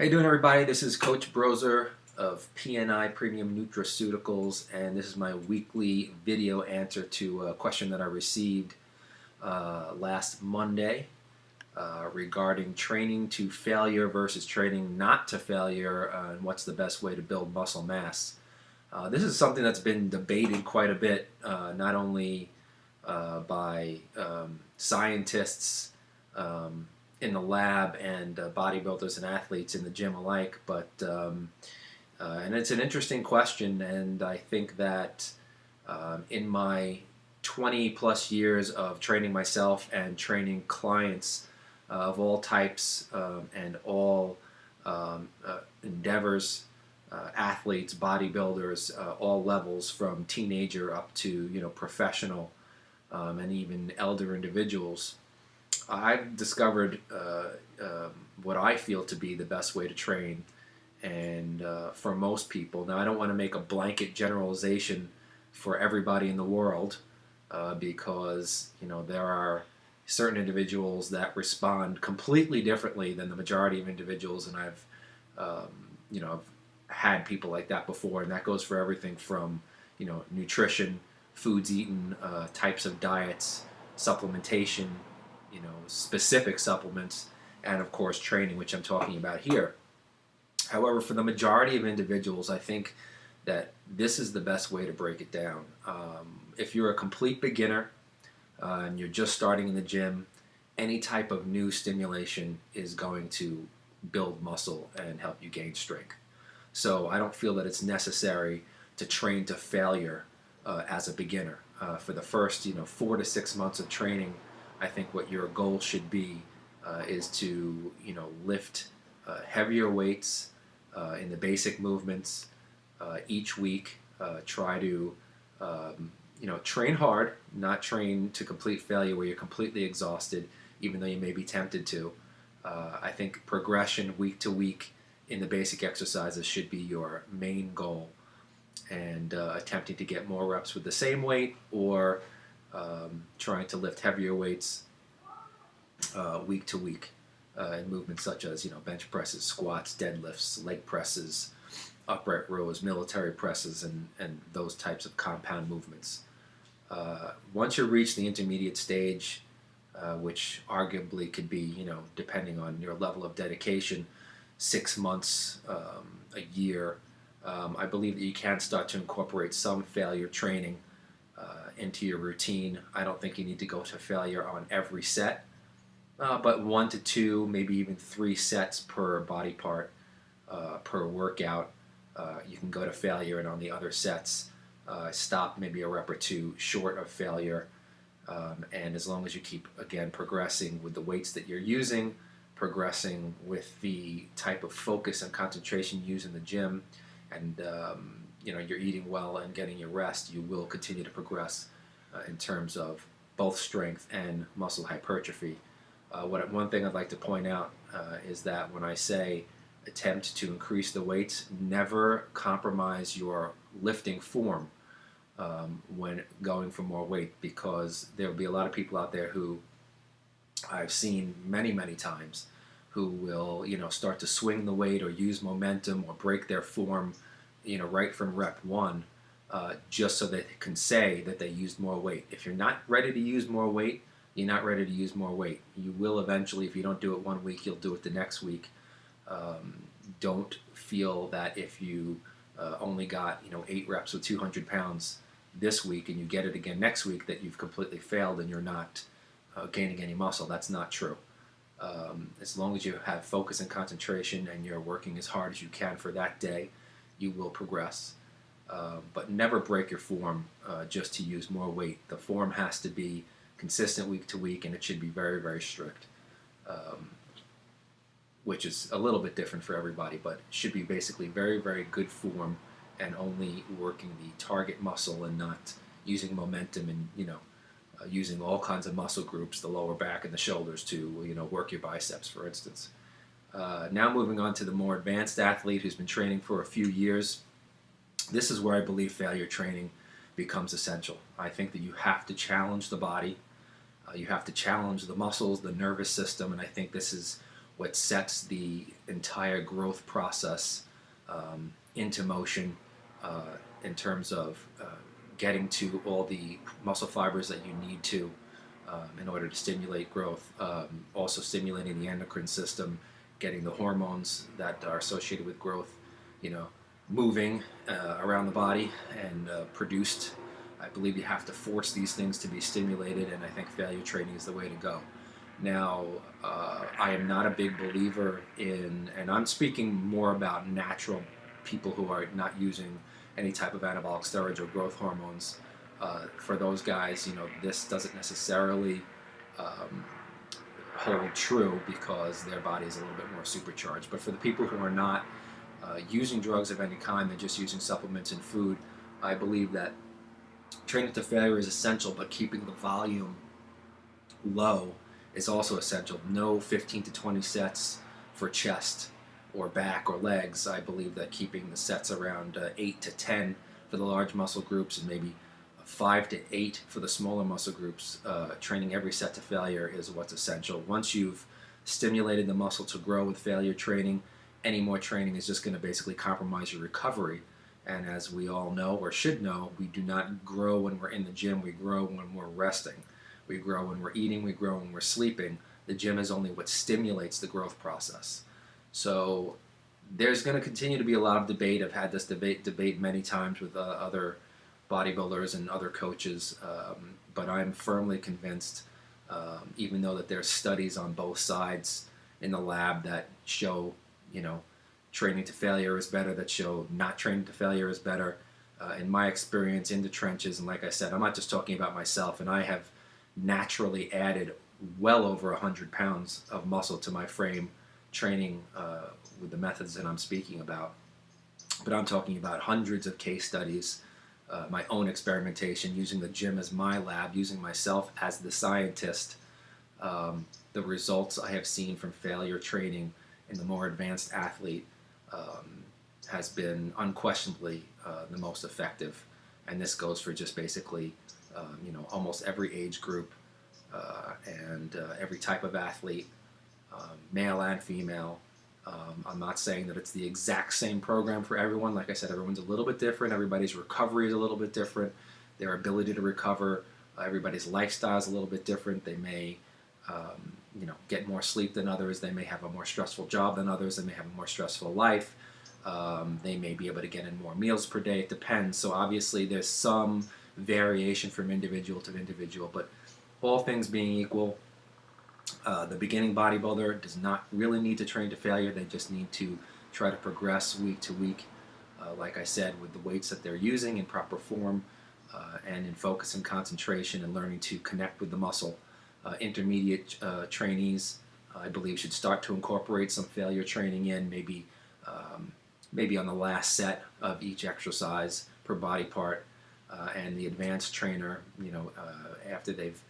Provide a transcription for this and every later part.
How you doing, everybody? This is Coach Brozer of PNI Premium Nutraceuticals, and this is my weekly video answer to a question that I received last Monday regarding training to failure versus training not to failure, and what's the best way to build muscle mass. This is something that's been debated quite a bit, not only by scientists in the lab and bodybuilders and athletes in the gym alike, but and it's an interesting question, and I think that in my 20 plus years of training myself and training clients of all types and all endeavors, athletes, bodybuilders, all levels, from teenager up to professional and even elder individuals, I've discovered what I feel to be the best way to train, and for most people. Now, I don't want to make a blanket generalization for everybody in the world because there are certain individuals that respond completely differently than the majority of individuals, and I've had people like that before, and that goes for everything from nutrition, foods eaten, types of diets, supplementation, specific supplements, and of course training, which I'm talking about here. However, for the majority of individuals, I think that this is the best way to break it down. If you're a complete beginner and you're just starting in the gym, any type of new stimulation is going to build muscle and help you gain strength. So I don't feel that it's necessary to train to failure as a beginner. For the first 4 to 6 months of training, I think what your goal should be is to lift heavier weights in the basic movements each week. Try to train hard, not train to complete failure where you're completely exhausted, even though you may be tempted to. I think progression week to week in the basic exercises should be your main goal, and attempting to get more reps with the same weight, or trying to lift heavier weights week to week in movements such as bench presses, squats, deadlifts, leg presses, upright rows, military presses, and those types of compound movements. Once you reach the intermediate stage, which arguably could be depending on your level of dedication, 6 months, a year, I believe that you can start to incorporate some failure training into your routine. I don't think you need to go to failure on every set, but 1 to 2, maybe even 3 sets per body part per workout. You can go to failure, and on the other sets, stop maybe a rep or 2 short of failure. And as long as you keep, again, progressing with the weights that you're using, progressing with the type of focus and concentration you use in the gym, and you're eating well and getting your rest, you will continue to progress in terms of both strength and muscle hypertrophy. One thing I'd like to point out is that when I say attempt to increase the weights, never compromise your lifting form when going for more weight, because there will be a lot of people out there who I've seen many, many times who will start to swing the weight or use momentum or break their form right from rep 1, just so they can say that they used more weight. If you're not ready to use more weight, you're not ready to use more weight. You will eventually. If you don't do it 1 week, you'll do it the next week. Don't feel that if you only got 8 reps with 200 pounds this week and you get it again next week, that you've completely failed and you're not gaining any muscle. That's not true. As long as you have focus and concentration and you're working as hard as you can for that day, you will progress. But never break your form just to use more weight. The form has to be consistent week to week, and it should be very, very strict, which is a little bit different for everybody, but it should be basically very, very good form and only working the target muscle and not using momentum and using all kinds of muscle groups, the lower back and the shoulders, to work your biceps, for instance. Now moving on to the more advanced athlete who's been training for a few years, this is where I believe failure training becomes essential. I think that you have to challenge the body, you have to challenge the muscles, the nervous system, and I think this is what sets the entire growth process into motion in terms of getting to all the muscle fibers that you need to in order to stimulate growth, also stimulating the endocrine system, getting the hormones that are associated with growth, moving around the body and produced. I believe you have to force these things to be stimulated, and I think failure training is the way to go. Now, I am not a big believer in, and I'm speaking more about natural people who are not using any type of anabolic steroids or growth hormones. For those guys, this doesn't necessarily hold true because their body is a little bit more supercharged. But for the people who are not using drugs of any kind, they're just using supplements and food, I believe that training to failure is essential, but keeping the volume low is also essential. No 15 to 20 sets for chest or back or legs. I believe that keeping the sets around 8 to 10 for the large muscle groups and maybe 5 to 8 for the smaller muscle groups, training every set to failure is what's essential. Once you've stimulated the muscle to grow with failure training, any more training is just going to basically compromise your recovery. And as we all know, or should know, we do not grow when we're in the gym. We grow when we're resting. We grow when we're eating. We grow when we're sleeping. The gym is only what stimulates the growth process. So there's going to continue to be a lot of debate. I've had this debate many times with other bodybuilders and other coaches, but I'm firmly convinced, even though that there's studies on both sides in the lab that show, training to failure is better, that show not training to failure is better. In my experience in the trenches, and like I said, I'm not just talking about myself, and I have naturally added well over 100 pounds of muscle to my frame training with the methods that I'm speaking about. But I'm talking about hundreds of case studies, my own experimentation, using the gym as my lab, using myself as the scientist. The results I have seen from failure training in the more advanced athlete has been unquestionably the most effective, and this goes for just basically almost every age group and every type of athlete, male and female. I'm not saying that it's the exact same program for everyone. Like I said, everyone's a little bit different. Everybody's recovery is a little bit different. Their ability to recover, everybody's lifestyle is a little bit different. They may get more sleep than others. They may have a more stressful job than others. They may have a more stressful life. They may be able to get in more meals per day. It depends. So obviously there's some variation from individual to individual, but all things being equal, the beginning bodybuilder does not really need to train to failure. They just need to try to progress week to week, like I said, with the weights that they're using in proper form and in focus and concentration and learning to connect with the muscle. Intermediate trainees, I believe, should start to incorporate some failure training in, maybe on the last set of each exercise per body part, and the advanced trainer, after they've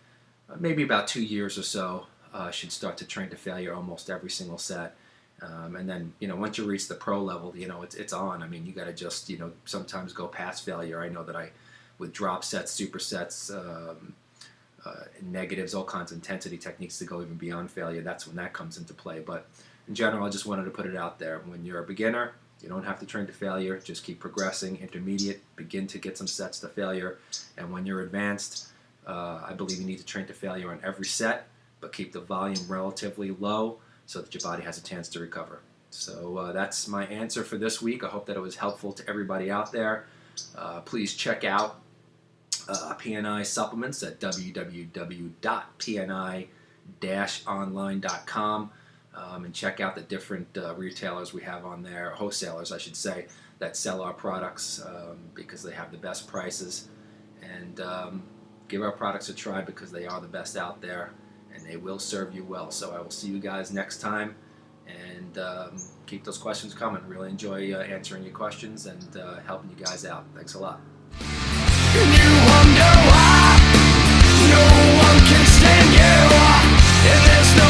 maybe about 2 years or so, should start to train to failure almost every single set. And then, once you reach the pro level, it's on. I mean, you got to just, sometimes go past failure. I know that with drop sets, supersets, negatives, all kinds of intensity techniques to go even beyond failure, that's when that comes into play. But in general, I just wanted to put it out there. When you're a beginner, you don't have to train to failure. Just keep progressing. Intermediate, begin to get some sets to failure. And when you're advanced, I believe you need to train to failure on every set, but keep the volume relatively low so that your body has a chance to recover. So that's my answer for this week. I hope that it was helpful to everybody out there. Please check out PNI supplements at www.pni-online.com and check out the different retailers we have on there, wholesalers I should say, that sell our products because they have the best prices. And give our products a try because they are the best out there and they will serve you well. So I will see you guys next time, and keep those questions coming. Really enjoy answering your questions and helping you guys out. Thanks a lot. No one can stand you, and there's no